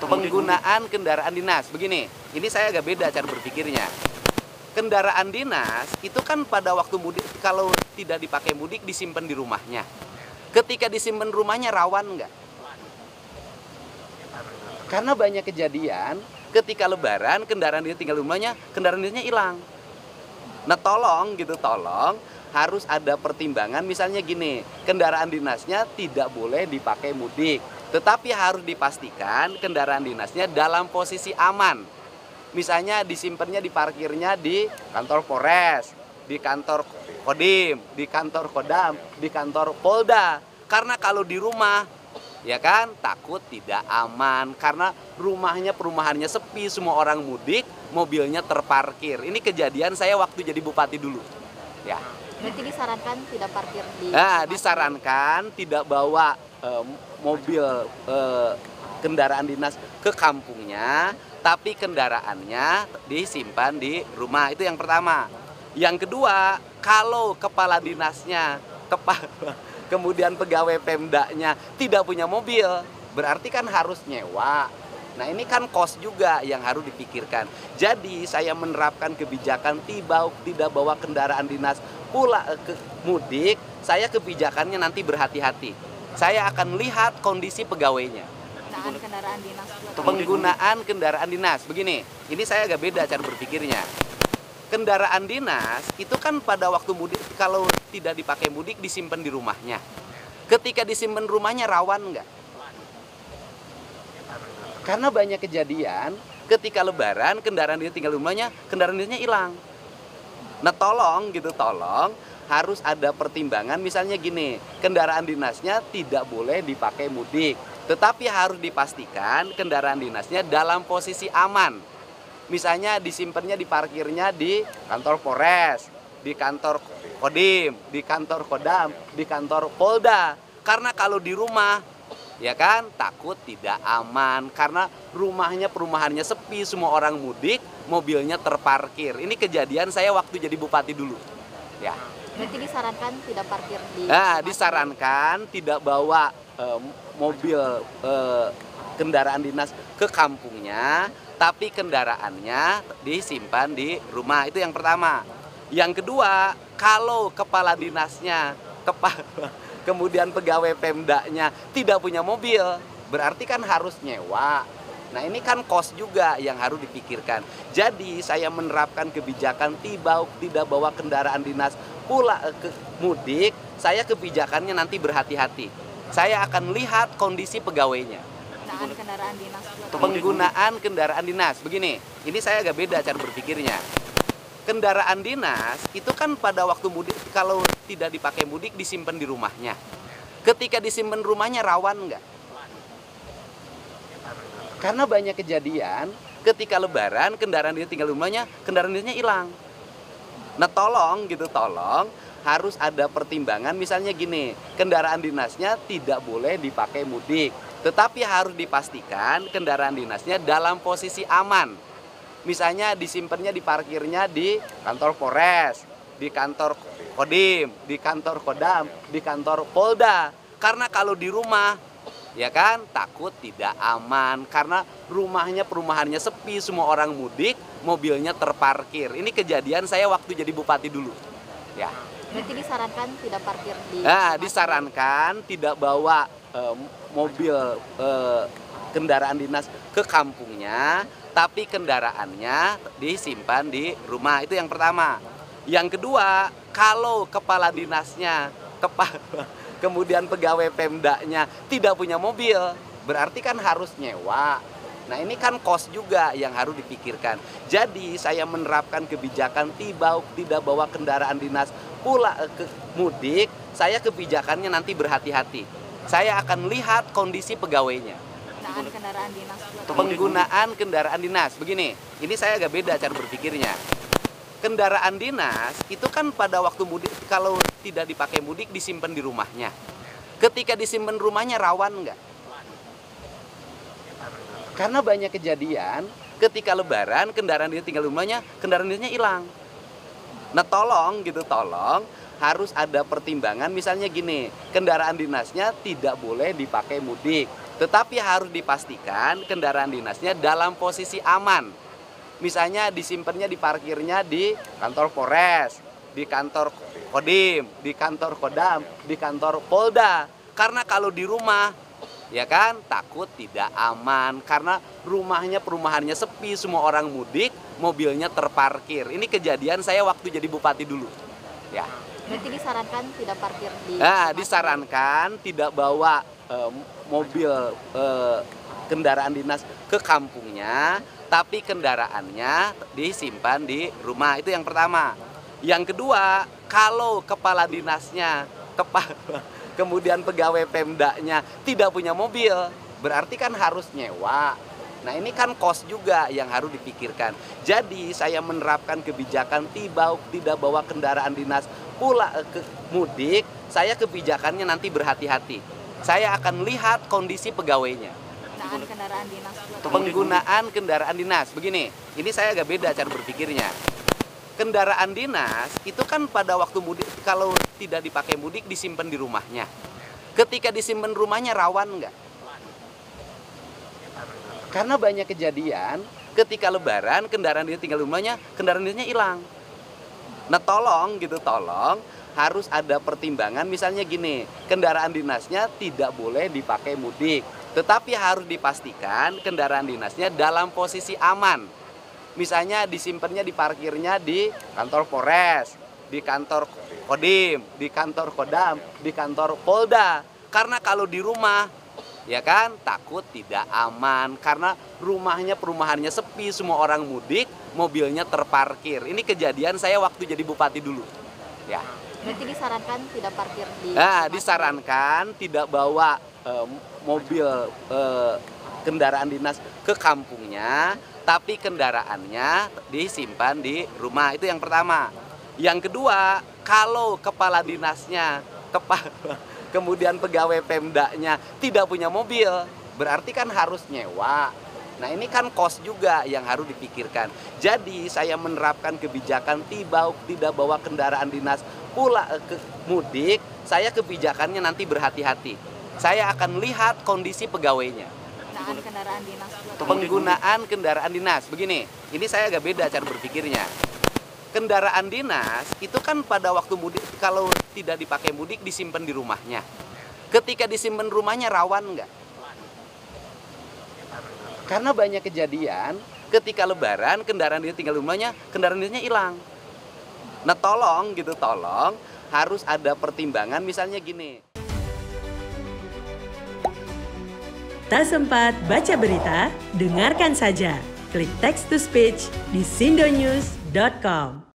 Penggunaan kendaraan dinas. Begini, ini saya agak beda cara berpikirnya. Kendaraan dinas itu kan pada waktu mudik, kalau tidak dipakai mudik disimpan di rumahnya. Ketika disimpan rumahnya rawan nggak? Karena banyak kejadian ketika lebaran kendaraan dia tinggal di rumahnya, kendaraan dinasnya hilang. Nah tolong harus ada pertimbangan, misalnya gini, kendaraan dinasnya tidak boleh dipakai mudik, tetapi harus dipastikan kendaraan dinasnya dalam posisi aman. Misalnya disimpannya, diparkirnya di kantor Polres, di kantor Kodim, di kantor Kodam, di kantor Polda. Karena kalau di rumah, ya kan, takut tidak aman. Karena perumahannya sepi, semua orang mudik, mobilnya terparkir. Ini kejadian saya waktu jadi bupati dulu. Ya. Berarti disarankan tidak parkir di... Disarankan tidak bawa mobil kendaraan dinas ke kampungnya, tapi kendaraannya disimpan di rumah. Itu yang pertama. Yang kedua, kalau kepala dinasnya, kemudian pegawai Pemdanya tidak punya mobil, berarti kan harus nyewa. Nah ini kan kos juga yang harus dipikirkan. Jadi saya menerapkan kebijakan tidak bawa kendaraan dinas pula ke mudik. Saya kebijakannya nanti berhati-hati. Saya akan lihat kondisi pegawainya. Penggunaan kendaraan dinas. Penggunaan kendaraan dinas. Begini, ini saya agak beda cara berpikirnya. Kendaraan dinas itu kan pada waktu mudik, kalau tidak dipakai mudik disimpan di rumahnya. Ketika disimpan rumahnya rawan nggak? Karena banyak kejadian ketika lebaran kendaraan dia tinggal di rumahnya, kendaraan dinasnya hilang. Nah tolong harus ada pertimbangan, misalnya gini, kendaraan dinasnya tidak boleh dipakai mudik, tetapi harus dipastikan kendaraan dinasnya dalam posisi aman. Misalnya disimpannya, diparkirnya di kantor Polres, di kantor Kodim, di kantor Kodam, di kantor Polda. Karena kalau di rumah, ya kan, takut tidak aman. Karena perumahannya sepi, semua orang mudik, mobilnya terparkir. Ini kejadian saya waktu jadi bupati dulu. Ya. Berarti disarankan tidak parkir di... Disarankan tidak bawa mobil kendaraan dinas ke kampungnya, tapi kendaraannya disimpan di rumah. Itu yang pertama. Yang kedua, kalau kepala dinasnya, kemudian pegawai Pemdanya tidak punya mobil, berarti kan harus nyewa. Nah ini kan kos juga yang harus dipikirkan. Jadi saya menerapkan kebijakan tidak bawa kendaraan dinas pula ke mudik. Saya kebijakannya nanti berhati-hati. Saya akan lihat kondisi pegawainya. Penggunaan kendaraan dinas. Penggunaan kendaraan dinas. Begini, ini saya agak beda cara berpikirnya. Kendaraan dinas itu kan pada waktu mudik, kalau tidak dipakai mudik disimpan di rumahnya. Ketika disimpan rumahnya rawan nggak? Karena banyak kejadian ketika lebaran kendaraan dia tinggal di rumahnya, kendaraan dinasnya hilang. Nah tolong harus ada pertimbangan, misalnya gini, kendaraan dinasnya tidak boleh dipakai mudik, tetapi harus dipastikan kendaraan dinasnya dalam posisi aman. Misalnya disimpannya, diparkirnya di kantor Polres, di kantor Kodim, di kantor Kodam, di kantor Polda. Karena kalau di rumah, ya kan, takut tidak aman. Karena perumahannya sepi, semua orang mudik, mobilnya terparkir. Ini kejadian saya waktu jadi bupati dulu. Ya. Berarti disarankan tidak parkir di... Disarankan tidak bawa mobil kendaraan dinas ke kampungnya, tapi kendaraannya disimpan di rumah. Itu yang pertama. Yang kedua, kalau kepala dinasnya, kemudian pegawai Pemdanya tidak punya mobil, berarti kan harus nyewa. Nah ini kan kos juga yang harus dipikirkan. Jadi saya menerapkan kebijakan tidak bawa kendaraan dinas pula ke mudik. Saya kebijakannya nanti berhati-hati. Saya akan lihat kondisi pegawainya. Penggunaan kendaraan dinas. Penggunaan kendaraan dinas. Begini, ini saya agak beda cara berpikirnya. Kendaraan dinas itu kan pada waktu mudik, kalau tidak dipakai mudik disimpan di rumahnya. Ketika disimpan rumahnya rawan nggak? Karena banyak kejadian ketika lebaran kendaraan dia tinggal di rumahnya, kendaraan dinasnya hilang. Nah tolong harus ada pertimbangan, misalnya gini, kendaraan dinasnya tidak boleh dipakai mudik, Tetapi harus dipastikan kendaraan dinasnya dalam posisi aman. Misalnya disimpannya di parkirnya di kantor Polres, di kantor Kodim, di kantor Kodam, di kantor Polda. Karena kalau di rumah, ya kan, takut tidak aman. Karena perumahannya sepi, semua orang mudik, mobilnya terparkir. Ini kejadian saya waktu jadi bupati dulu. Ya. Berarti disarankan tidak parkir di Disarankan tidak bawa mobil kendaraan dinas ke kampungnya, tapi kendaraannya disimpan di rumah. Itu yang pertama. Yang kedua, kalau kepala dinasnya, kemudian pegawai Pemdanya tidak punya mobil, berarti kan harus nyewa. Nah, ini kan kos juga yang harus dipikirkan. Jadi saya menerapkan kebijakan tidak bawa kendaraan dinas pula ke mudik. Saya kebijakannya nanti berhati-hati. Saya akan lihat kondisi pegawainya. Penggunaan kendaraan dinas. Begini, ini saya agak beda cara berpikirnya. Kendaraan dinas itu kan pada waktu mudik, kalau tidak dipakai mudik disimpan di rumahnya. Ketika disimpan rumahnya rawan nggak? Karena banyak kejadian ketika lebaran kendaraan dia tinggal di rumahnya, kendaraan dinasnya hilang. Nah tolong harus ada pertimbangan, misalnya gini, kendaraan dinasnya tidak boleh dipakai mudik. Tetapi harus dipastikan kendaraan dinasnya dalam posisi aman. Misalnya disimpannya di parkirnya di kantor Polres, di kantor Kodim, di kantor Kodam, di kantor Polda. Karena kalau di rumah, ya kan, takut tidak aman. Karena perumahannya sepi, semua orang mudik, mobilnya terparkir. Ini kejadian saya waktu jadi bupati dulu. Ya. Berarti disarankan tidak parkir di disarankan tidak bawa mobil kendaraan dinas ke kampungnya, tapi kendaraannya disimpan di rumah. Itu yang pertama. Yang kedua, kalau kepala dinasnya, kemudian pegawai Pemdanya tidak punya mobil, berarti kan harus nyewa. Nah, ini kan kos juga yang harus dipikirkan. Jadi saya menerapkan kebijakan tidak bawa kendaraan dinas pula ke mudik. Saya kebijakannya nanti berhati-hati. Saya akan lihat kondisi pegawainya. Penggunaan kendaraan dinas. Begini, ini saya agak beda cara berpikirnya. Kendaraan dinas itu kan pada waktu mudik, kalau tidak dipakai mudik disimpan di rumahnya. Ketika disimpan rumahnya rawan nggak? Karena banyak kejadian ketika lebaran kendaraan dia tinggal di rumahnya, kendaraan dinasnya hilang. Nah tolong harus ada pertimbangan, misalnya gini. Tak sempat baca berita? Dengarkan saja. Klik text to speech di sindonews.com.